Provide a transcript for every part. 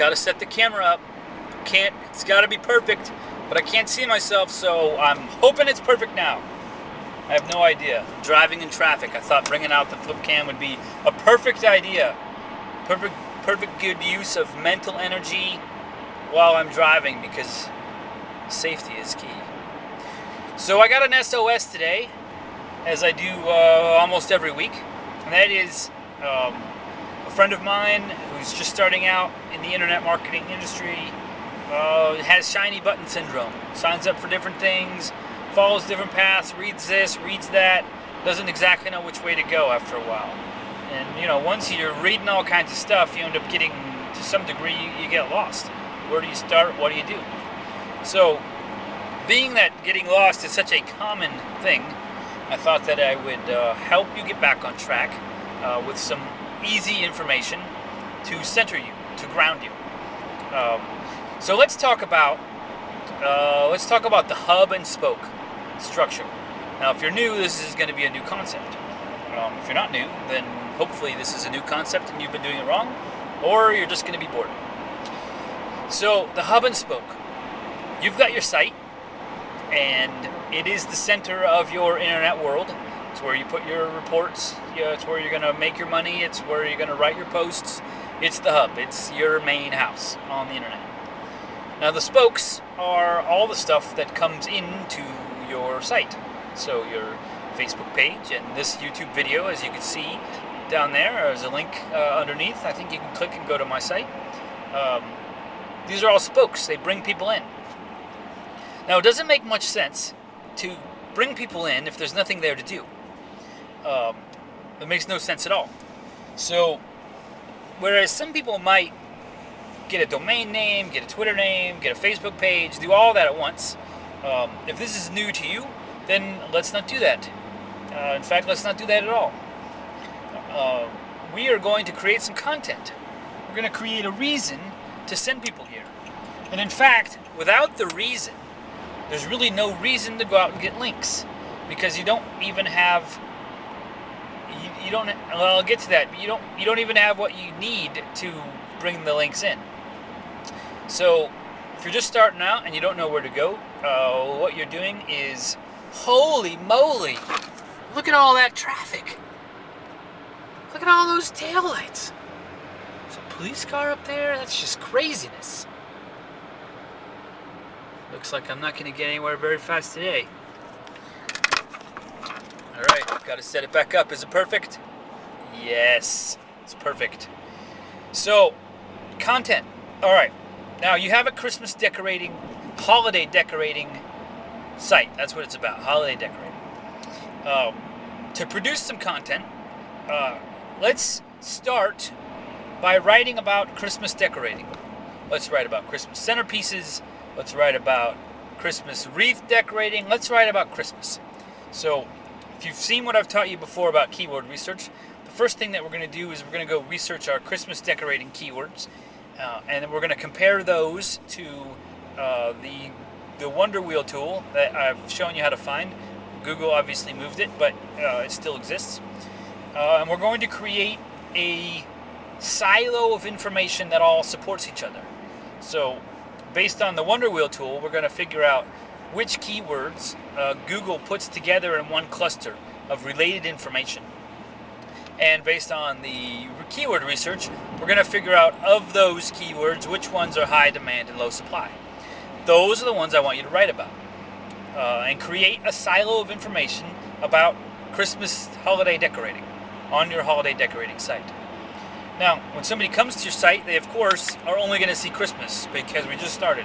Got to set the camera up. It's got to be perfect, but I can't see myself, so I'm hoping it's perfect now. I have no idea. Driving in traffic, I thought bringing out the flip cam would be a perfect idea. Perfect good use of mental energy while I'm driving, because safety is key. So I got an SOS today, as I do almost every week, and that is a friend of mine who's just starting out in the internet marketing industry, has shiny button syndrome, signs up for different things, follows different paths, reads this, reads that, doesn't exactly know which way to go after a while. And once you're reading all kinds of stuff, you end up getting, to some degree, you get lost. Where do you start? What do you do? So, being that getting lost is such a common thing, I thought that I would help you get back on track with some easy information to center you, to ground you. So let's talk about the hub and spoke structure. Now, if you're new, this is going to be a new concept. If you're not new, then hopefully this is a new concept and you've been doing it wrong, or you're just going to be bored. So the hub and spoke. You've got your site, and it is the center of your internet world. It's where you put your reports. It's where you're going to make your money. It's where you're going to write your posts. It's the hub. It's your main house on the internet. Now the spokes are all the stuff that comes into your site. So your Facebook page and this YouTube video, as you can see down there, there's a link underneath. I think you can click and go to my site. These are all spokes. They bring people in. Now, it doesn't make much sense to bring people in if there's nothing there to do. It makes no sense at all. So, whereas some people might get a domain name, get a Twitter name, get a Facebook page, do all that at once, if this is new to you, then let's not do that. In fact, let's not do that at all. We are going to create some content. We're going to create a reason to send people here. And in fact, without the reason, there's really no reason to go out and get links, because you don't even have, well, I'll get to that, but you don't even have what you need to bring the links in. So if you're just starting out and you don't know where to go, what you're doing is, holy moly, look at all that traffic. Look at all those taillights. There's a police car up there. That's just craziness. Looks like I'm not going to get anywhere very fast today. Alright, got to set it back up. Is it perfect? Yes, it's perfect. So, content. Alright, now you have a Christmas decorating, holiday decorating site. That's what it's about, holiday decorating. To produce some content, let's start by writing about Christmas decorating. Let's write about Christmas centerpieces. Let's write about Christmas wreath decorating. Let's write about Christmas. So, if you've seen what I've taught you before about keyword research, the first thing that we're going to do is we're going to go research our Christmas decorating keywords, and then we're going to compare those to the Wonder Wheel tool that I've shown you how to find. Google obviously moved it, but it still exists. And we're going to create a silo of information that all supports each other. So, based on the Wonder Wheel tool, we're going to figure out which keywords Google puts together in one cluster of related information. And based on the keyword research, we're going to figure out, of those keywords, which ones are high demand and low supply. Those are the ones I want you to write about. And create a silo of information about Christmas holiday decorating on your holiday decorating site. Now, when somebody comes to your site, they of course are only going to see Christmas, because we just started.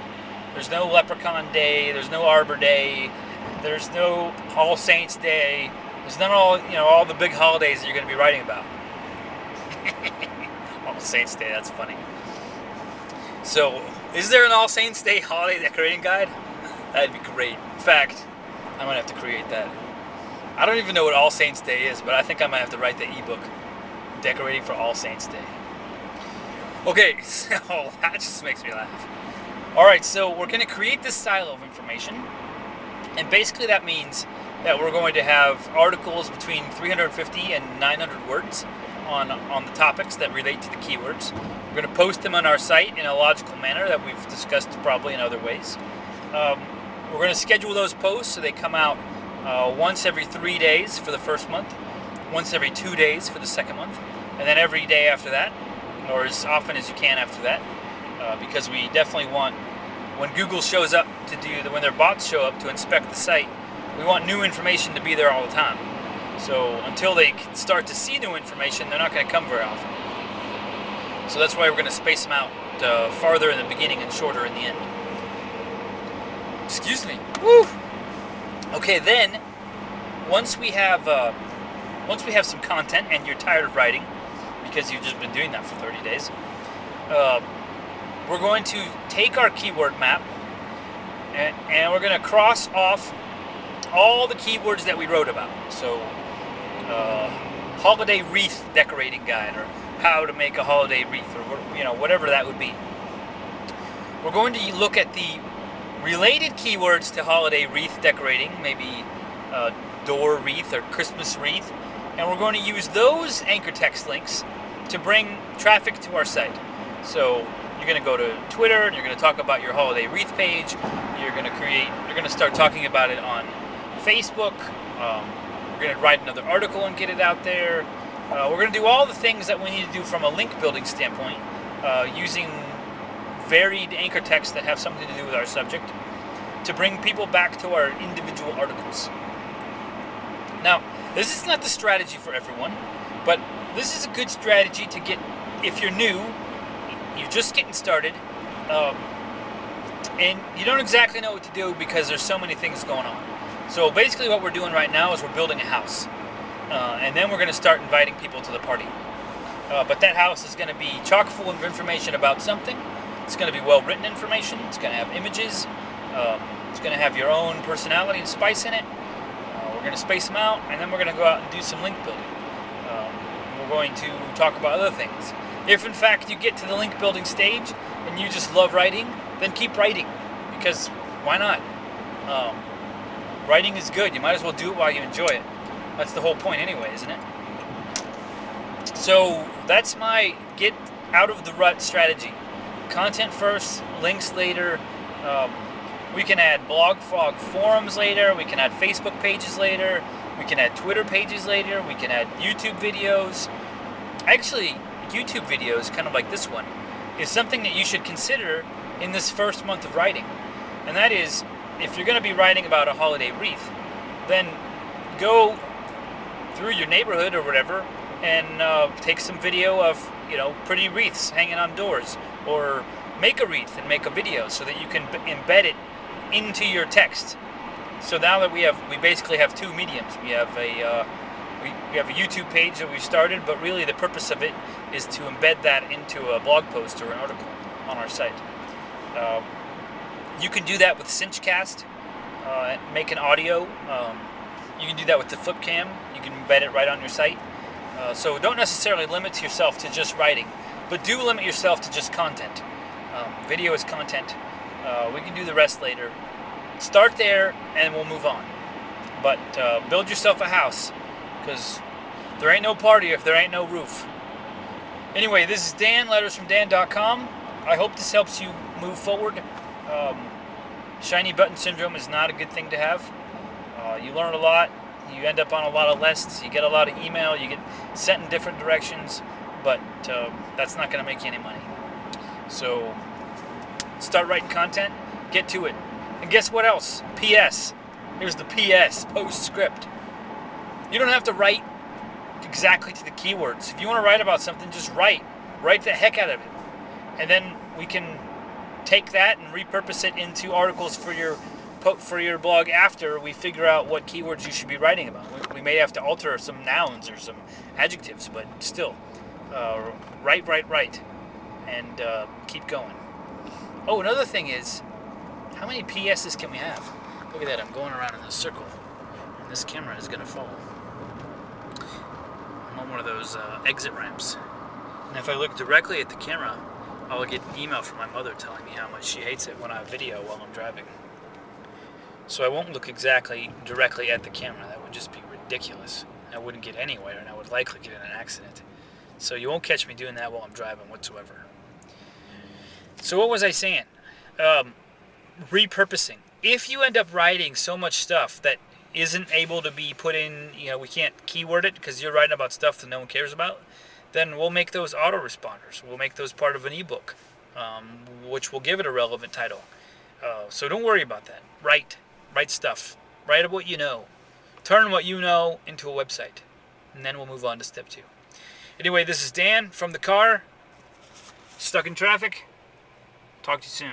There's no Leprechaun Day, there's no Arbor Day, there's no All Saints Day, there's none of all the big holidays that you're going to be writing about. All Saints Day, that's funny. So, is there an All Saints Day holiday decorating guide? That'd be great. In fact, I might have to create that. I don't even know what All Saints Day is, but I think I might have to write the ebook, Decorating for All Saints Day. Okay, so that just makes me laugh. Alright, so we're going to create this silo of information, and basically that means that we're going to have articles between 350 and 900 words, on the topics that relate to the keywords. We're going to post them on our site in a logical manner that we've discussed probably in other ways. We're going to schedule those posts so they come out once every 3 days for the first month, once every 2 days for the second month, and then every day after that, or as often as you can after that, because we definitely want, when Google shows up when their bots show up to inspect the site, we want new information to be there all the time. So until they start to see new information, they're not going to come very often. So that's why we're going to space them out farther in the beginning and shorter in the end. Excuse me. Woo! Okay, then once we have some content and you're tired of writing because you've just been doing that for 30 days, we're going to take our keyword map and we're going to cross off all the keywords that we wrote about. So, holiday wreath decorating guide, or how to make a holiday wreath, or whatever that would be. We're going to look at the related keywords to holiday wreath decorating, maybe door wreath or Christmas wreath, and we're going to use those anchor text links to bring traffic to our site. So you're going to go to Twitter and you're going to talk about your holiday wreath page. You're going to start talking about it on Facebook. We're going to write another article and get it out there. We're going to do all the things that we need to do from a link building standpoint, using varied anchor texts that have something to do with our subject to bring people back to our individual articles. Now, this is not the strategy for everyone, but this is a good strategy to get, if you're new, you're just getting started, and you don't exactly know what to do because there's so many things going on. So basically what we're doing right now is we're building a house, and then we're going to start inviting people to the party. But that house is going to be chock full of information about something. It's going to be well-written information. It's going to have images. It's going to have your own personality and spice in it. We're going to space them out, and then we're going to go out and do some link building. We're going to talk about other things. If, in fact, you get to the link building stage and you just love writing, then keep writing, because why not? Writing is good. You might as well do it while you enjoy it. That's the whole point anyway, isn't it? So that's my get out of the rut strategy. Content first, links later. We can add blog forums later. We can add Facebook pages later. We can add Twitter pages later. We can add YouTube videos. Actually, YouTube videos, kind of like this one, is something that you should consider in this first month of writing. And that is, if you're going to be writing about a holiday wreath, then go through your neighborhood or whatever and take some video of pretty wreaths hanging on doors, or make a wreath and make a video so that you can embed it into your text. So now that we basically have two mediums. We have a YouTube page that we started, but really the purpose of it is to embed that into a blog post or an article on our site. You can do that with Cinchcast, make an audio. You can do that with the Flipcam. You can embed it right on your site. So don't necessarily limit yourself to just writing, but do limit yourself to just content. Video is content. We can do the rest later. Start there and we'll move on. But build yourself a house, because there ain't no party if there ain't no roof. Anyway, this is Dan, lettersfromdan.com. I hope this helps you move forward. Shiny button syndrome is not a good thing to have. You learn a lot. You end up on a lot of lists. You get a lot of email. You get sent in different directions. But that's not going to make you any money. So start writing content. Get to it. And guess what else? P.S. Here's the P.S. Postscript. You don't have to write exactly to the keywords. If you want to write about something, just write. Write the heck out of it. And then we can take that and repurpose it into articles for your blog after we figure out what keywords you should be writing about. We may have to alter some nouns or some adjectives, but still, write, and keep going. Oh, another thing is, how many PSs can we have? Look at that, I'm going around in a circle, and this camera is going to fall. I'm on one of those exit ramps. And if I look directly at the camera, I'll get an email from my mother telling me how much she hates it when I video while I'm driving. So I won't look exactly directly at the camera. That would just be ridiculous. I wouldn't get anywhere, and I would likely get in an accident. So you won't catch me doing that while I'm driving whatsoever. So what was I saying? Repurposing. If you end up writing so much stuff that isn't able to be put in, we can't keyword it because you're writing about stuff that no one cares about, then we'll make those autoresponders. We'll make those part of an ebook, which will give it a relevant title. So don't worry about that. Write stuff. Write what you know. Turn what you know into a website. And then we'll move on to step 2. Anyway, this is Dan from the car. Stuck in traffic. Talk to you soon.